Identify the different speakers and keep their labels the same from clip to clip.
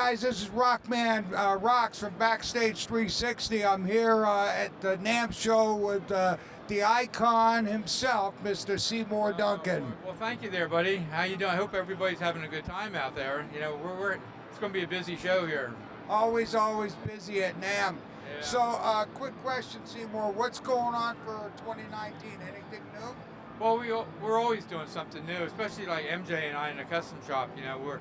Speaker 1: guys, this is Rockman Rocks from Backstage 360. I'm here at the NAMM show with the icon himself, Mr. Seymour Duncan.
Speaker 2: Well, thank you there, buddy. How you doing? I hope everybody's having a good time out there. You know, it's going to be a busy show here.
Speaker 1: Always busy at NAMM.
Speaker 2: Yeah.
Speaker 1: So, quick question, Seymour. What's going on for 2019? Anything new?
Speaker 2: Well, we're always doing something new, especially like MJ and I in the custom shop. You know,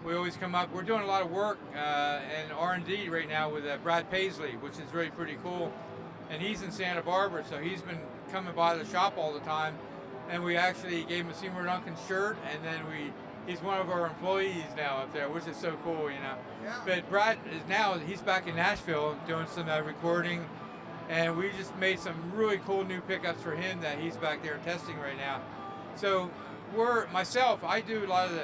Speaker 2: we always come up. We're doing a lot of work and R&D right now with Brad Paisley, which is really pretty cool. And he's in Santa Barbara, so he's been coming by the shop all the time. And we actually gave him a Seymour Duncan shirt, and then he's one of our employees now up there, which is so cool, you know.
Speaker 1: Yeah.
Speaker 2: But Brad he's back in Nashville doing some recording, and we just made some really cool new pickups for him that he's back there testing right now. So I do a lot of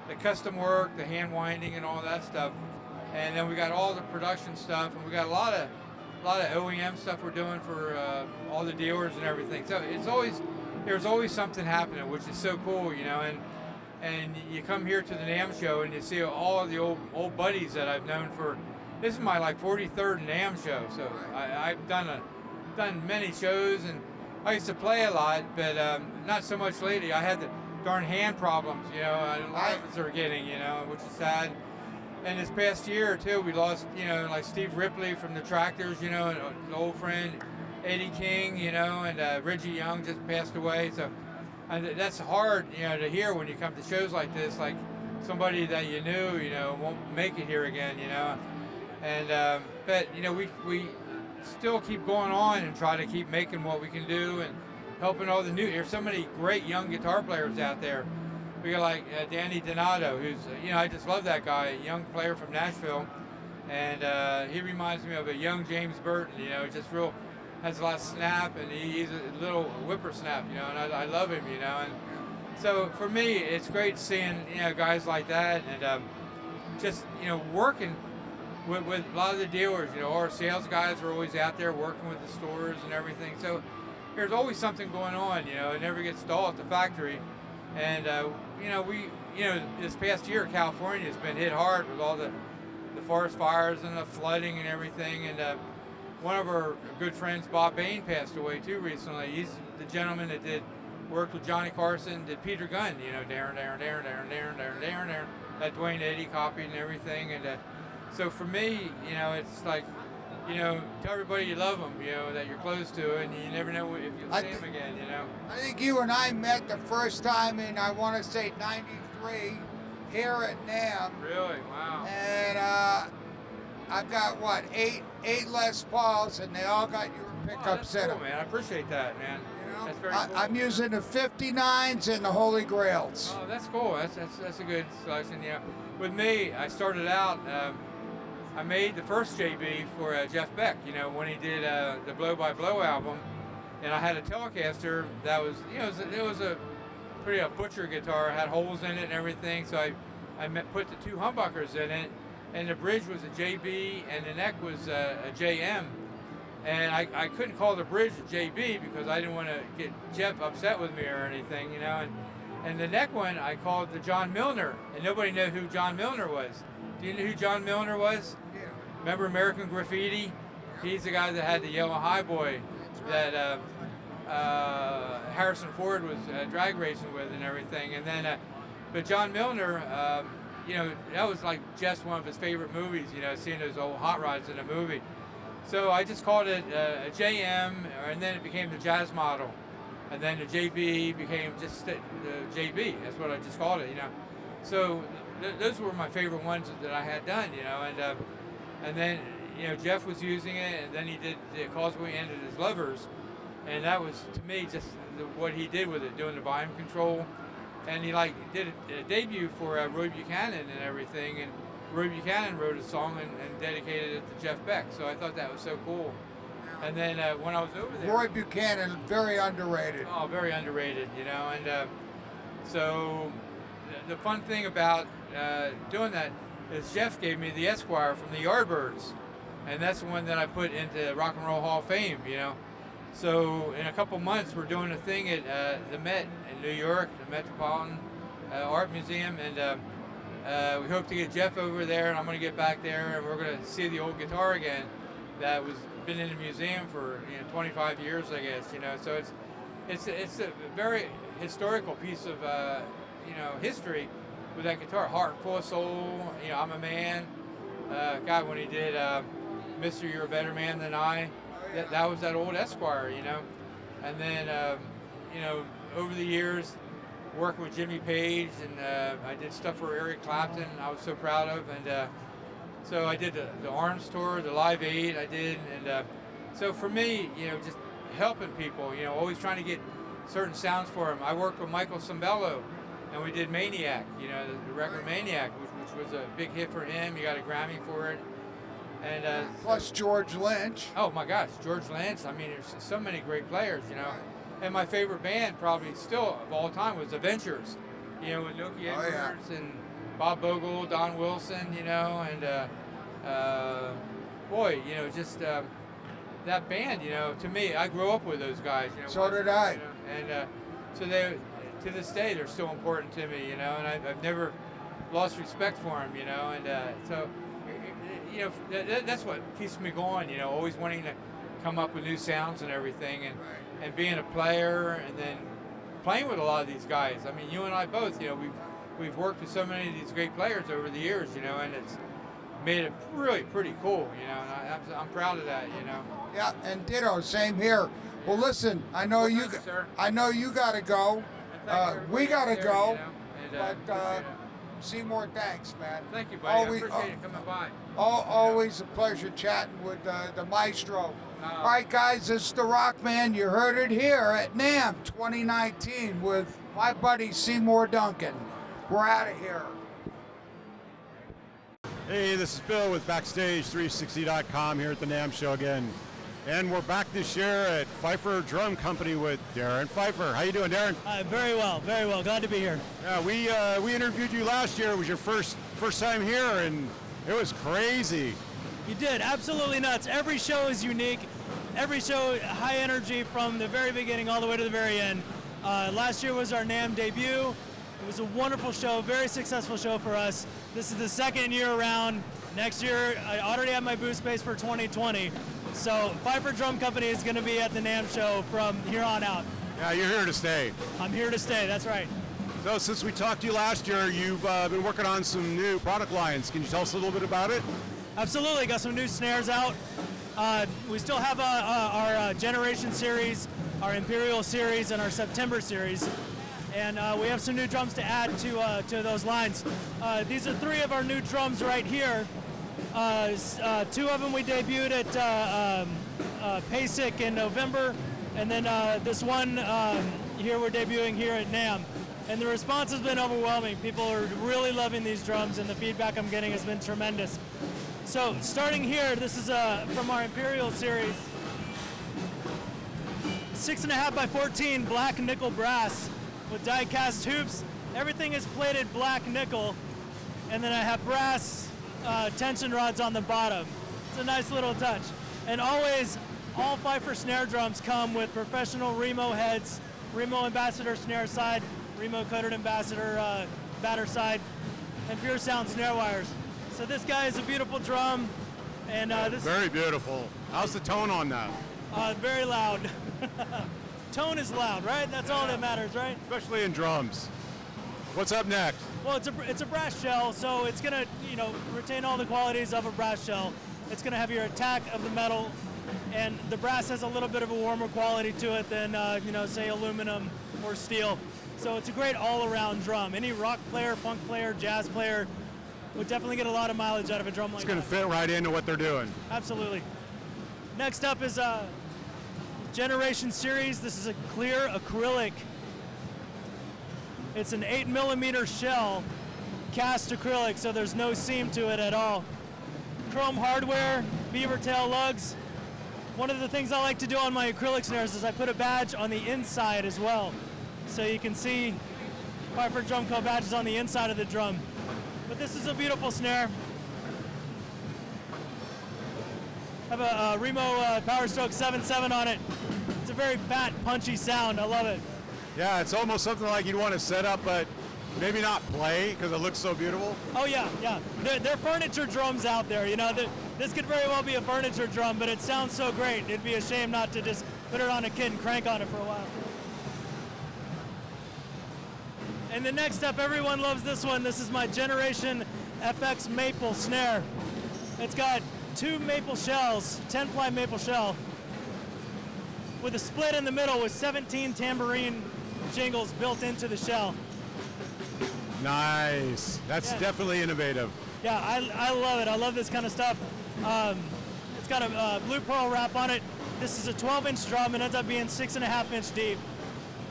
Speaker 2: the custom work, the hand winding and all that stuff. And then we got all the production stuff, and we got a lot of OEM stuff we're doing for all the dealers and everything. So there's always something happening, which is so cool, you know. And you come here to the NAMM show and you see all of the old buddies that I've known for. This is my 43rd NAMM show, so I've done many shows, and I used to play a lot, but not so much lately. I had the darn hand problems, you know. A lot of us are getting, you know, which is sad. And this past year or two, we lost, you know, like Steve Ripley from the Tractors, you know, an old friend, Eddie King, you know, and Reggie Young just passed away. So that's hard, you know, to hear when you come to shows like this, like somebody that you knew, you know, won't make it here again, you know. And but you know, we still keep going on and try to keep making what we can do and helping all the new. There's so many great young guitar players out there. We got like Danny Donato, who's, you know, I just love that guy, a young player from Nashville, and he reminds me of a young James Burton, you know, just has a lot of snap, and he's a little whippersnap, you know, and I love him, you know. And so for me, it's great seeing, you know, guys like that, and just, you know, working with a lot of the dealers. You know, our sales guys are always out there working with the stores and everything. So there's always something going on, you know. It never gets dull at the factory. And you know, this past year, California has been hit hard with all the forest fires and the flooding and everything. And one of our good friends, Bob Bain, passed away too recently. He's the gentleman that worked with Johnny Carson, did Peter Gunn, you know, Daren, that Dwayne Eddy copied and everything. And so for me, you know, it's like, you know, tell everybody you love them, you know, that you're close to, and you never know if you'll see them again, you know.
Speaker 1: I think you and I met the first time in, I want to say, 93 here at NAMM.
Speaker 2: Really? Wow.
Speaker 1: And I've got, what, eight Les Pauls, and they all got your pickups in them.
Speaker 2: Cool, man. I appreciate that, man.
Speaker 1: You know?
Speaker 2: That's very cool.
Speaker 1: I'm using the 59s and the Holy Grails.
Speaker 2: Oh, that's cool. That's a good selection, yeah. With me, I started out, I made the first JB for Jeff Beck, you know, when he did the Blow by Blow album, and I had a Telecaster that was, you know, it was a pretty butcher guitar, had holes in it and everything, so I put the two humbuckers in it, and the bridge was a JB and the neck was a JM, and I couldn't call the bridge a JB because I didn't want to get Jeff upset with me or anything, you know, and the neck one I called the John Milner, and nobody knew who John Milner was. Do you know who John Milner was?
Speaker 1: Yeah.
Speaker 2: Remember American Graffiti? He's the guy that had the yellow highboy that Harrison Ford was drag racing with and everything. And then, but John Milner, you know, that was like just one of his favorite movies, you know, seeing those old hot rods in a movie. So I just called it a JM, and then it became the Jazz Model. And then the JB became just the JB. That's what I just called it, you know. So those were my favorite ones that I had done, you know, and then, you know, Jeff was using it, and then he did the Causeway ended his Lovers, and that was, to me, just what he did with it, doing the volume control, and he did a debut for Roy Buchanan and everything, and Roy Buchanan wrote a song and dedicated it to Jeff Beck, so I thought that was so cool. And then when I was over there,
Speaker 1: Roy Buchanan, very underrated.
Speaker 2: Oh, very underrated, you know, and so the fun thing about doing that is Jeff gave me the Esquire from the Yardbirds, and that's the one that I put into Rock and Roll Hall of Fame, you know. So in a couple months, we're doing a thing at the Met in New York, the Metropolitan Art Museum, and We hope to get Jeff over there, and I'm going to get back there, and we're going to see the old guitar again that was been in the museum for 25 years, I guess. So it's a very historical piece of history with that guitar. Heart full of soul. I'm a man. God, when he did Mister, You're a Better Man Than I, that was that old Esquire, And then over the years, working with Jimmy Page, and I did stuff for Eric Clapton. I was so proud of, and so I did the Arms tour, the Live Aid I did, and so for me, just helping people, always trying to get certain sounds for them. I worked with Michael Cimbello, and we did Maniac, the record Maniac, which was a big hit for him. He got a Grammy for it. And
Speaker 1: plus George Lynch.
Speaker 2: Oh my gosh, George Lynch. I mean, there's so many great players, And my favorite band, probably still of all time, was The Ventures. With Noki Edwards and Bob Bogle, Don Wilson, and that band, to me, I grew up with those guys.
Speaker 1: So did I.
Speaker 2: And so they, to this day, they're still important to me, and I've never lost respect for them, and so. That's what keeps me going, always wanting to come up with new sounds and everything, and being a player, and then playing with a lot of these guys. I mean, you and I both, we've worked with so many of these great players over the years, and it's made it really pretty cool, and I'm proud of that,
Speaker 1: Yeah, and ditto, same here. Well, listen, I know you got to go. We got to go, but. Seymour, thanks, man.
Speaker 2: Thank you, buddy. I appreciate it coming by.
Speaker 1: Always a pleasure chatting with the maestro. All right, guys, this is the Rock Man. You heard it here at NAMM 2019 with my buddy Seymour Duncan. We're out of here.
Speaker 3: Hey, this is Bill with Backstage360.com here at the NAMM show again. And we're back this year at Pfeifer Drum Company with Daren Pfeifer. How you doing, Daren?
Speaker 4: Very well, very well. Glad to be here.
Speaker 3: Yeah, we interviewed you last year. It was your first time here, and it was crazy.
Speaker 4: You did, absolutely nuts. Every show is unique. Every show, high energy from the very beginning all the way to the very end. Last year was our NAMM debut. It was a wonderful show, very successful show for us. This is the second year around. Next year, I already have my booth space for 2020. So Pfeifer Drum Company is going to be at the NAMM show from here on out.
Speaker 3: Yeah, you're here to stay.
Speaker 4: I'm here to stay, that's right.
Speaker 3: So since we talked to you last year, you've been working on some new product lines. Can you tell us a little bit about it?
Speaker 4: Absolutely, got some new snares out. We still have our Generation series, our Imperial series, and our September series. And we have some new drums to add to those lines. These are three of our new drums right here. Two of them we debuted at PASIC in November, and then this one here we're debuting here at NAMM. And the response has been overwhelming. People are really loving these drums, and the feedback I'm getting has been tremendous. So starting here, this is from our Imperial series. 6.5 by 14 black nickel brass with die-cast hoops. Everything is plated black nickel, and then I have brass tension rods on the bottom. It's a nice little touch. And always, all Pfeifer snare drums come with professional Remo heads, Remo Ambassador snare side, Remo Coated Ambassador batter side, and Pure Sound snare wires. So this guy is a beautiful drum, and this
Speaker 3: very beautiful. How's the tone on that?
Speaker 4: Very loud. Tone is loud, right? That's all that matters, right?
Speaker 3: Especially in drums. What's up next?
Speaker 4: Well, it's a brass shell, so it's gonna retain all the qualities of a brass shell. It's gonna have your attack of the metal, and the brass has a little bit of a warmer quality to it than say aluminum or steel. So it's a great all-around drum. Any rock player, funk player, jazz player would definitely get a lot of mileage out of a drum like that.
Speaker 3: It's gonna fit right into what they're doing.
Speaker 4: Absolutely. Next up is Generation series. This is a clear acrylic. It's an 8mm shell, cast acrylic, so there's no seam to it at all. Chrome hardware, beaver tail lugs. One of the things I like to do on my acrylic snares is I put a badge on the inside as well. So you can see Pfeifer Drum Co. badges on the inside of the drum. But this is a beautiful snare. I have a Remo Power Stroke 7.7 on it. It's a very fat, punchy sound. I love it.
Speaker 3: Yeah, it's almost something like you'd want to set up at maybe not play because it looks so beautiful?
Speaker 4: Oh yeah. They're furniture drums out there. You know, this could very well be a furniture drum, but it sounds so great. It'd be a shame not to just put it on a kit and crank on it for a while. And the next up, everyone loves this one. This is my Generation FX maple snare. It's got 2 maple shells, 10-ply maple shell, with a split in the middle with 17 tambourine jingles built into the shell.
Speaker 3: Nice. That's definitely innovative.
Speaker 4: Yeah, I love it. I love this kind of stuff. It's got a blue pearl wrap on it. This is a 12-inch drum. It ends up being 6.5-inch deep.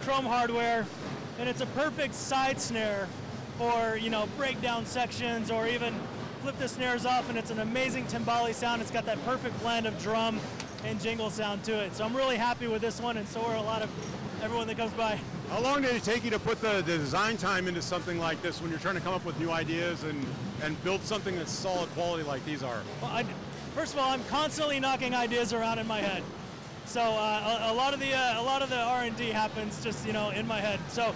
Speaker 4: Chrome hardware. And it's a perfect side snare for, you know, breakdown sections or even flip the snares off, and it's an amazing timbali sound. It's got that perfect blend of drum and jingle sound to it. So I'm really happy with this one, and so are a lot of everyone that comes by.
Speaker 3: How long did it take you to put the design time into something like this when you're trying to come up with new ideas and build something that's solid quality like these are?
Speaker 4: Well, first of all, I'm constantly knocking ideas around in my head. So a lot of the R&D happens just, you know, in my head. So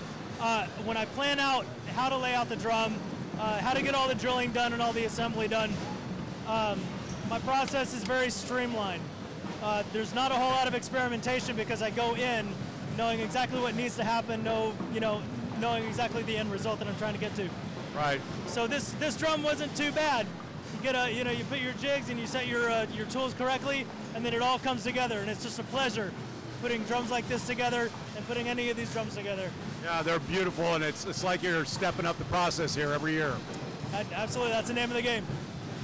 Speaker 4: when I plan out how to lay out the drum, how to get all the drilling done and all the assembly done, my process is very streamlined. There's not a whole lot of experimentation because I go in knowing exactly what needs to happen, knowing exactly the end result that I'm trying to get to.
Speaker 3: Right.
Speaker 4: So this drum wasn't too bad. You get you put your jigs and you set your tools correctly, and then it all comes together, and it's just a pleasure putting drums like this together and putting any of these drums together.
Speaker 3: Yeah, they're beautiful, and it's like you're stepping up the process here every year.
Speaker 4: Absolutely, that's the name of the game.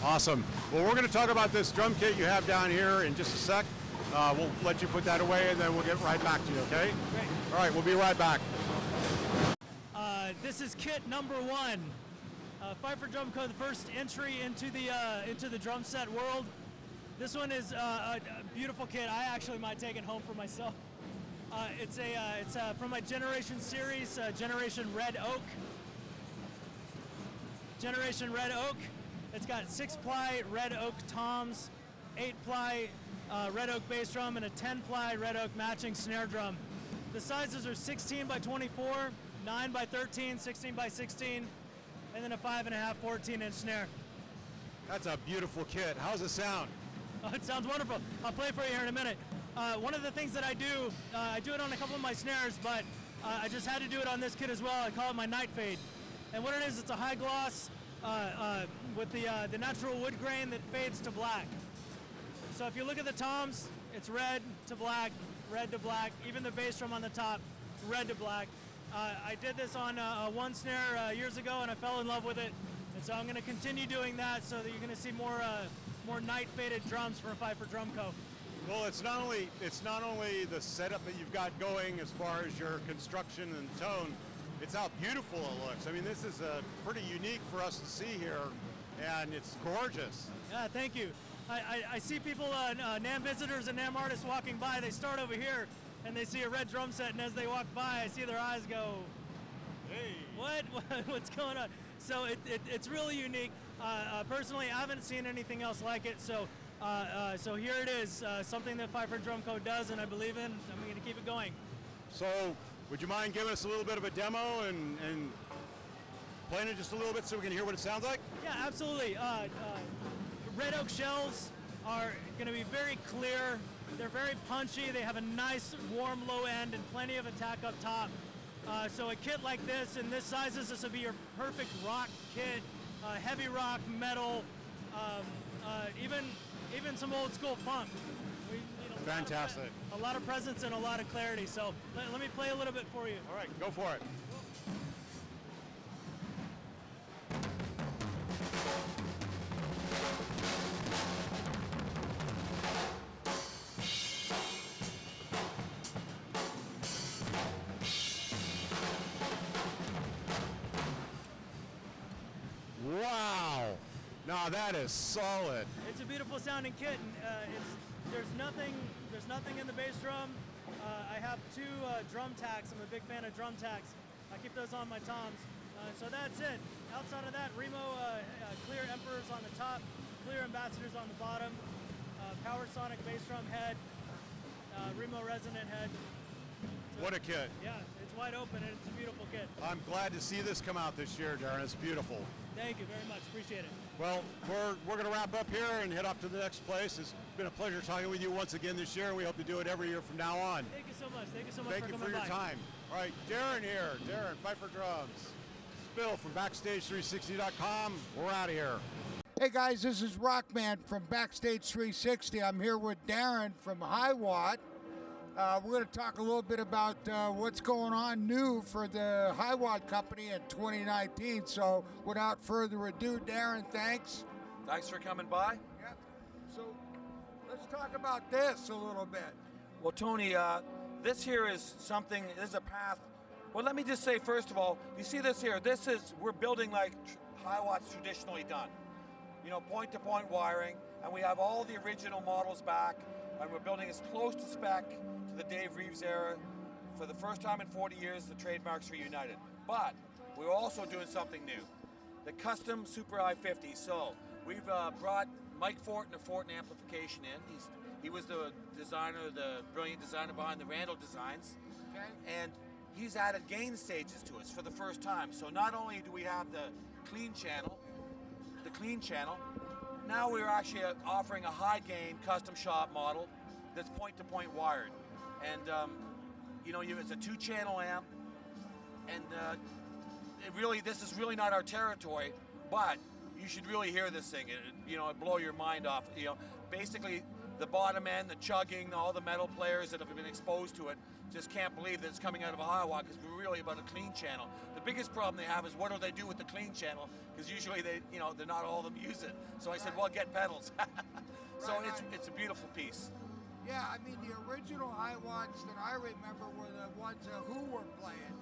Speaker 3: Awesome. Well, we're going to talk about this drum kit you have down here in just a sec. We'll let you put that away, and then we'll get right back to you, okay?
Speaker 4: Great.
Speaker 3: All right, we'll be right back.
Speaker 4: This is kit number 1. Pfeifer Drum Co., the first entry into the drum set world. This one is a beautiful kit. I actually might take it home for myself. It's from my Generation series, Generation Red Oak. Generation Red Oak. It's got 6-ply Red Oak toms, 8-ply Red Oak bass drum, and a 10-ply Red Oak matching snare drum. The sizes are 16 by 24, 9 by 13, 16 by 16, and then a 5.5, 14-inch snare.
Speaker 3: That's a beautiful kit. How's it sound?
Speaker 4: Oh, it sounds wonderful. I'll play for you here in a minute. One of the things that I do it on a couple of my snares, but I just had to do it on this kit as well. I call it my night fade. And what it is, it's a high gloss with the natural wood grain that fades to black. So if you look at the toms, it's red to black, red to black. Even the bass drum on the top, red to black. I did this on one snare years ago, and I fell in love with it. And so I'm going to continue doing that so that you're going to see more night faded drums from Pfeifer Drum Co.
Speaker 3: Well, it's not only the setup that you've got going as far as your construction and tone, it's how beautiful it looks. I mean, this is pretty unique for us to see here, and it's gorgeous.
Speaker 4: Yeah, thank you. I see people, NAMM visitors and NAMM artists walking by. They start over here, and they see a red drum set, and as they walk by, I see their eyes go,
Speaker 3: Hey.
Speaker 4: What's going on? So it's really unique. Personally, I haven't seen anything else like it. So here it is, something that Pfeifer Drum Co. does, and I believe in. I'm going to keep it going.
Speaker 3: So, would you mind giving us a little bit of a demo and playing it just a little bit so we can hear what it sounds like?
Speaker 4: Yeah, absolutely. Red oak shells are going to be very clear. They're very punchy. They have a nice warm low end and plenty of attack up top. So a kit like this, in this sizes, this would be your perfect rock kit. Heavy rock, metal, even some old school funk.
Speaker 3: Fantastic.
Speaker 4: A lot of presence and a lot of clarity. So let me play a little bit for you.
Speaker 3: All right, go for it. Wow! Now that is solid.
Speaker 4: It's a beautiful sounding kit, and there's nothing in the bass drum. I have 2 drum tacks. I'm a big fan of drum tacks. I keep those on my toms. So that's it. Outside of that, Remo clear Emperors on the top, clear Ambassadors on the bottom, Power Sonic bass drum head, Remo resonant head.
Speaker 3: What a kit.
Speaker 4: Yeah, it's wide open and it's a beautiful kit.
Speaker 3: I'm glad to see this come out this year, Daren. It's beautiful.
Speaker 4: Thank you very much. Appreciate it.
Speaker 3: Well, we're going to wrap up here and head off to the next place. It's been a pleasure talking with you once again this year. We hope to do it every year from now on.
Speaker 4: Thank you so much. Thank you so much
Speaker 3: Thank
Speaker 4: for
Speaker 3: you
Speaker 4: coming
Speaker 3: for your
Speaker 4: by.
Speaker 3: time. All right, Daren here. Daren, Pfeifer drums. Bill from Backstage360.com. We're out of here.
Speaker 1: Hey guys, this is Rockman from Backstage 360. I'm here with Daren from Hiwatt. We're going to talk a little bit about what's going on new for the Hiwatt company in 2019. So without further ado, Daren, thanks.
Speaker 5: Thanks for coming by.
Speaker 1: Yeah. So let's talk about this a little bit.
Speaker 5: Well, Tony, this here is something, this is a path. Well, let me just say, first of all, you see this here, we're building like Hiwatt's traditionally done. You know, point-to-point wiring, and we have all the original models back, and we're building as close to spec to the Dave Reeves era. For the first time in 40 years, the trademarks reunited. But we're also doing something new, the custom Super I-50. So we've brought Mike Fortin of Fortin Amplification in. He was the designer, the brilliant designer behind the Randall designs.
Speaker 1: Okay.
Speaker 5: And he's added gain stages to us for the first time. So not only do we have the clean channel, now we're actually offering a high gain custom shop model that's point-to-point wired. And you know, it's a 2-channel amp, and this is really not our territory, but you should really hear this thing. It blow your mind off. You know, basically the bottom end, the chugging, all the metal players that have been exposed to it just can't believe that it's coming out of a Hiwatt, because we're really about a clean channel. The biggest problem they have is what do they do with the clean channel, because usually they're not all of them use it. So I said, well, get pedals. So it's a beautiful piece.
Speaker 1: Yeah, I mean, the original Hiwatts that I remember were the ones Who were playing.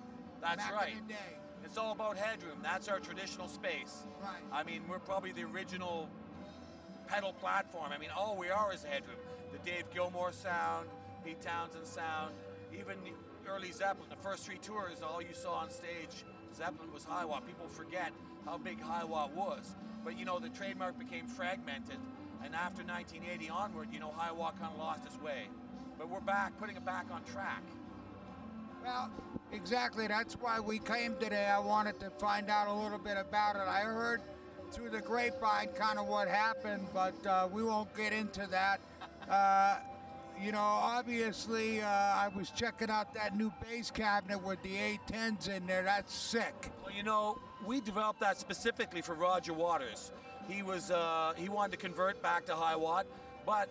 Speaker 5: That's
Speaker 1: back
Speaker 5: right.
Speaker 1: in the day.
Speaker 5: It's all about headroom. That's our traditional space.
Speaker 1: Right.
Speaker 5: I mean, we're probably the original pedal platform. I mean, all we are is headroom. The Dave Gilmour sound, Pete Townsend sound, even the early Zeppelin. The first 3 tours, all you saw on stage, Zeppelin was Hiwatt. People forget how big Hiwatt was. But the trademark became fragmented, and after 1980 onward, Hiwatt kind of lost its way. But we're back, putting it back on track.
Speaker 1: Well, exactly. That's why we came today. I wanted to find out a little bit about it. I heard through the grapevine kind of what happened, but we won't get into that. Obviously, I was checking out that new bass cabinet with the A10s in there. That's sick.
Speaker 5: Well, we developed that specifically for Roger Waters. He wanted to convert back to Hiwatt, but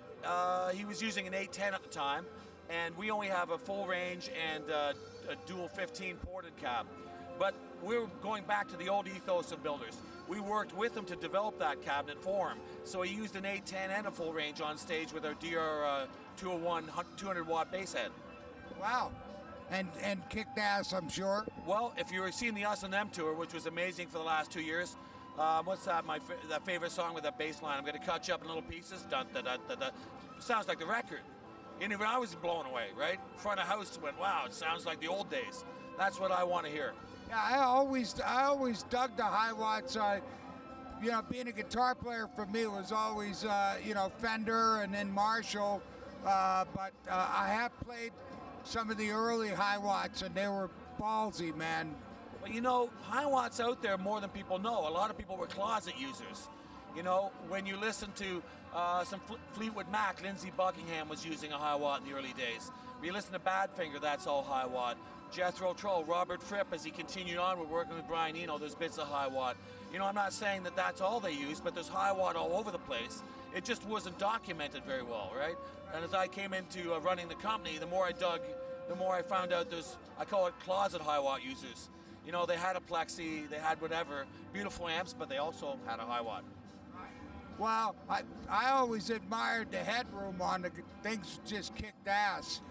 Speaker 5: he was using an 810 at the time, and we only have a full range and a dual 15 ported cab. But we're going back to the old ethos of builders. We worked with him to develop that cabinet for him. So he used an 810 and a full range on stage with our DR 201 200-watt bass head.
Speaker 1: Wow. And kicked ass, I'm sure.
Speaker 5: Well, if you were seeing the S&M tour, which was amazing for the last 2 years, what's that? That favorite song with that bass line? I'm going to cut you up in little pieces. Dun, da, da, da, da. Sounds like the record. And even I was blown away, right? Front of house went, wow, it sounds like the old days. That's what I want to hear.
Speaker 1: Yeah, I always dug the Hiwatts. Being a guitar player for me was always, Fender and then Marshall. But I have played some of the early Hiwatts, and they were ballsy, man.
Speaker 5: Well, Hiwatts out there more than people know. A lot of people were closet users. When you listen to some Fleetwood Mac, Lindsey Buckingham was using a Hiwatt in the early days. When you listen to Badfinger, that's all Hiwatt. Jethro Tull, Robert Fripp, as he continued on, we're working with Brian Eno, there's bits of Hiwatt. I'm not saying that that's all they use, but there's Hiwatt all over the place. It just wasn't documented very well, right? And as I came into running the company, the more I dug, the more I found out I call it closet Hiwatt users. They had a Plexi, they had whatever, beautiful amps, but they also had a Hiwatt.
Speaker 1: Well, I always admired the headroom on the things, just kicked ass,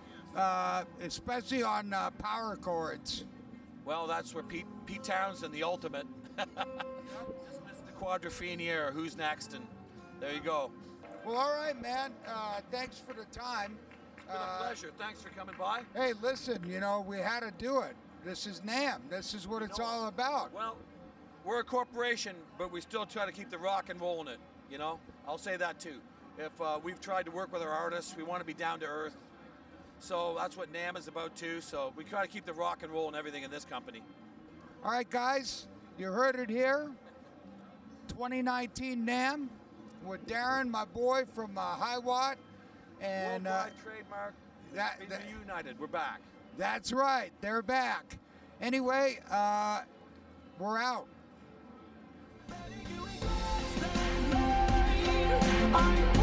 Speaker 1: especially on power chords.
Speaker 5: Well, that's where Pete Townsend, the ultimate. Just missed the Quadrophenia, Who's Next, and there you go.
Speaker 1: Well, all right, man. Thanks for the time.
Speaker 5: It's been a pleasure. Thanks for coming by.
Speaker 1: Hey, listen, we had to do it. This is NAMM. This is what it's all about.
Speaker 5: Well, we're a corporation, but we still try to keep the rock and roll in it. I'll say that too. If we've tried to work with our artists, we want to be down to earth. So that's what NAMM is about too. So we try to keep the rock and roll and everything in this company.
Speaker 1: All right, guys, you heard it here. 2019 NAMM with Daren, my boy from Hiwatt. And
Speaker 5: Worldwide trademark, reunited, we're back.
Speaker 1: That's right, they're back. Anyway, we're out.
Speaker 6: I